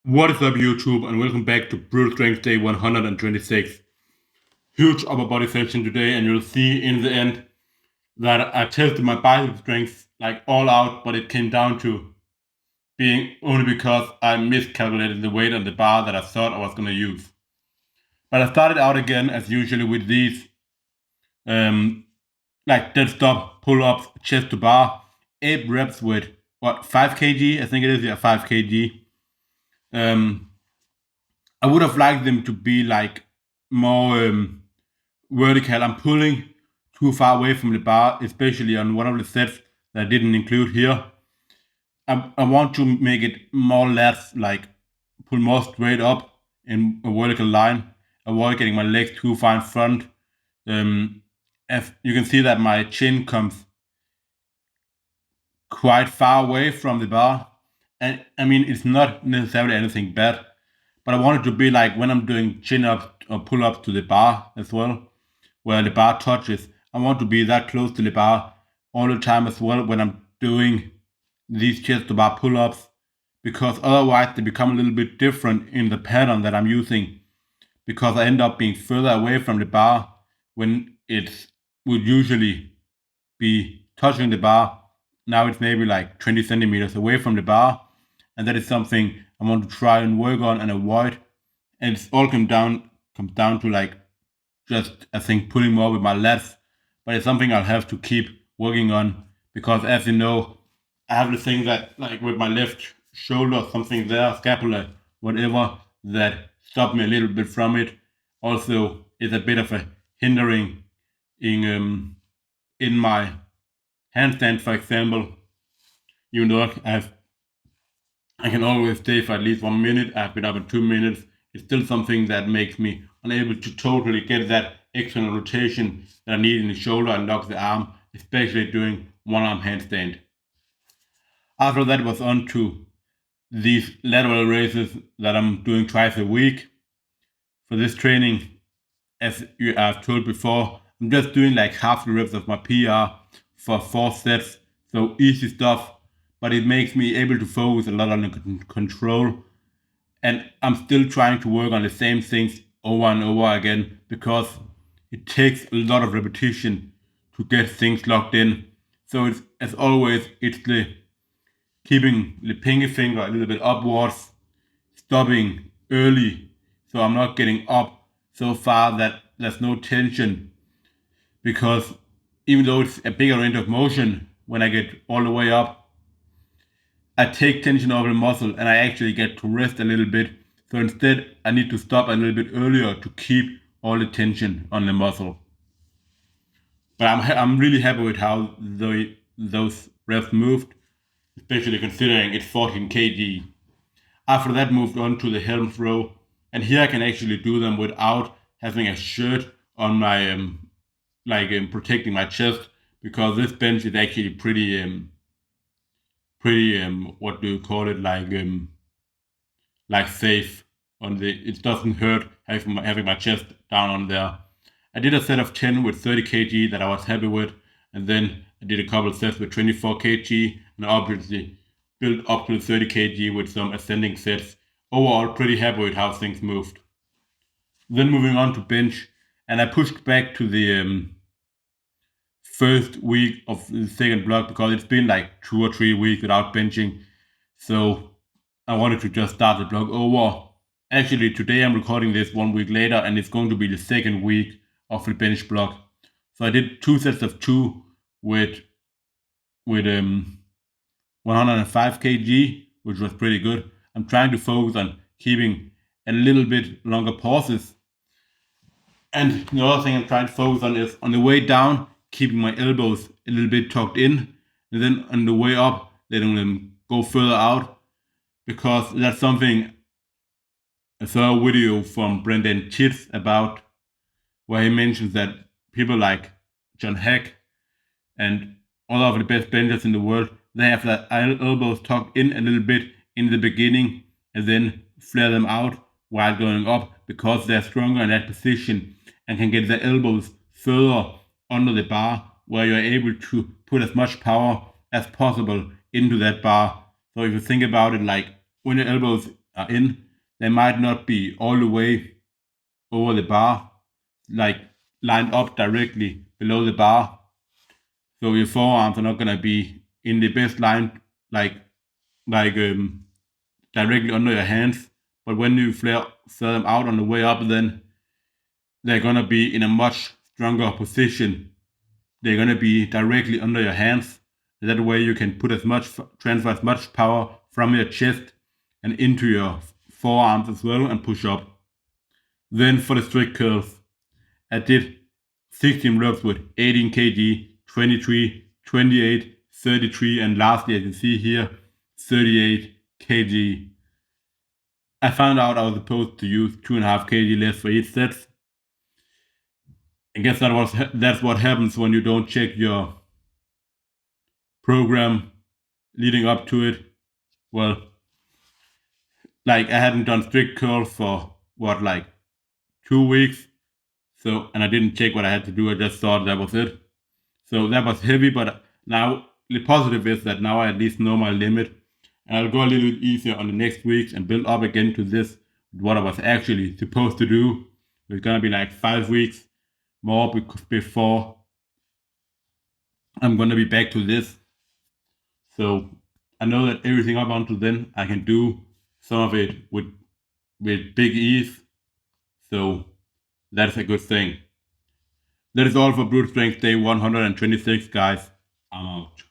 What is up, YouTube, and welcome back to Brutal Strength Day 126. Huge upper body session today, and you'll see in the end that I tested my bicep strength like all out, but it came down to being only because I miscalculated the weight on the bar that I thought I was going to use. But I started out again, as usually, with these um, like dead stop pull ups, chest to bar, 8 reps with 5 kg? I think it is, yeah, 5 kg. Um, I would have liked them to be like more vertical. I'm pulling too far away from the bar, especially on one of the sets that I didn't include here. I want to make it more or less like pull more straight up in a vertical line, avoid getting my legs too far in front. As you can see that my chin comes quite far away from the bar. And I mean, it's not necessarily anything bad, but I want it to be like when I'm doing chin ups or pull ups to the bar as well, where the bar touches. I want to be that close to the bar all the time as well when I'm doing these chest to bar pull ups, because otherwise they become a little bit different in the pattern that I'm using, because I end up being further away from the bar when it would usually be touching the bar. Now it's maybe like 20 centimeters away from the bar, and that is something I want to try and work on and avoid. And it's all comes down to like just I think pulling more with my lats, but it's something I'll have to keep working on because as you know, I have the thing that like with my left shoulder, something there, scapula, whatever, that stopped me a little bit from it. Also, it's a bit of a hindering in my handstand, for example. Even though I can always stay for at least 1 minute. I've been up in 2 minutes. It's still something that makes me unable to totally get that external rotation that I need in the shoulder and lock the arm, especially doing one arm handstand. After that was on to these lateral raises that I'm doing twice a week. For this training, as you have told before, I'm just doing like half the reps of my PR for 4 sets. So easy stuff, but it makes me able to focus a lot on the control. And I'm still trying to work on the same things over and over again because it takes a lot of repetition to get things locked in. So it's as always, it's the keeping the pinky finger a little bit upwards, stopping early so I'm not getting up so far that there's no tension, because even though it's a bigger range of motion, when I get all the way up, I take tension over the muscle and I actually get to rest a little bit. So instead, I need to stop a little bit earlier to keep all the tension on the muscle. But I'm really happy with how those reps moved, especially considering it's 14 kg. After that, moved on to the helm throw, and here I can actually do them without having a shirt on my protecting my chest, because this bench is actually pretty what do you call it, like safe on the, it doesn't hurt having my chest down on there. I did a set of 10 with 30 kg that I was happy with, and then I did a couple of sets with 24 kg, and obviously built up to the 30 kg with some ascending sets. Overall, pretty happy with how things moved. Then moving on to bench, and I pushed back to the first week of the second block because it's been like 2 or 3 weeks without benching. So I wanted to just start the block over. Actually, today I'm recording this 1 week later, and it's going to be the second week of the bench block. So I did 2 sets of 2 with 105 kg, which was pretty good. I'm trying to focus on keeping a little bit longer pauses. And the other thing I'm trying to focus on is on the way down, keeping my elbows a little bit tucked in, and then on the way up, letting them go further out, because that's something I saw a video from Brendan Chitz about, where he mentions that people like John Heck and all of the best benchers in the world, they have their elbows tucked in a little bit in the beginning and then flare them out while going up, because they're stronger in that position and can get their elbows further under the bar, where you're able to put as much power as possible into that bar. So if you think about it, like when your elbows are in, they might not be all the way over the bar, like lined up directly below the bar. So your forearms are not gonna be in the best line, like like directly under your hands. But when you flare them out on the way up, then they're gonna be in a much stronger position. They're gonna be directly under your hands. That way you can put transfer as much power from your chest and into your forearms as well and push up. Then for the strict curls, I did 16 reps with 18 kg, 23, 28, 33, and lastly, as you see here, 38 kg. I found out I was supposed to use 2.5 kg less for each set. I guess that's what happens when you don't check your program leading up to it. Well, like I hadn't done strict curls for like 2 weeks. So, and I didn't check what I had to do. I just thought that was it. So that was heavy, but now the positive is that now I at least know my limit. And I'll go a little bit easier on the next weeks and build up again to this, what I was actually supposed to do. It's gonna be like 5 weeks more before I'm gonna be back to this. So I know that everything up until then I can do some of it with big ease. So that's a good thing. That is all for brute strength day 126, guys. I'm out.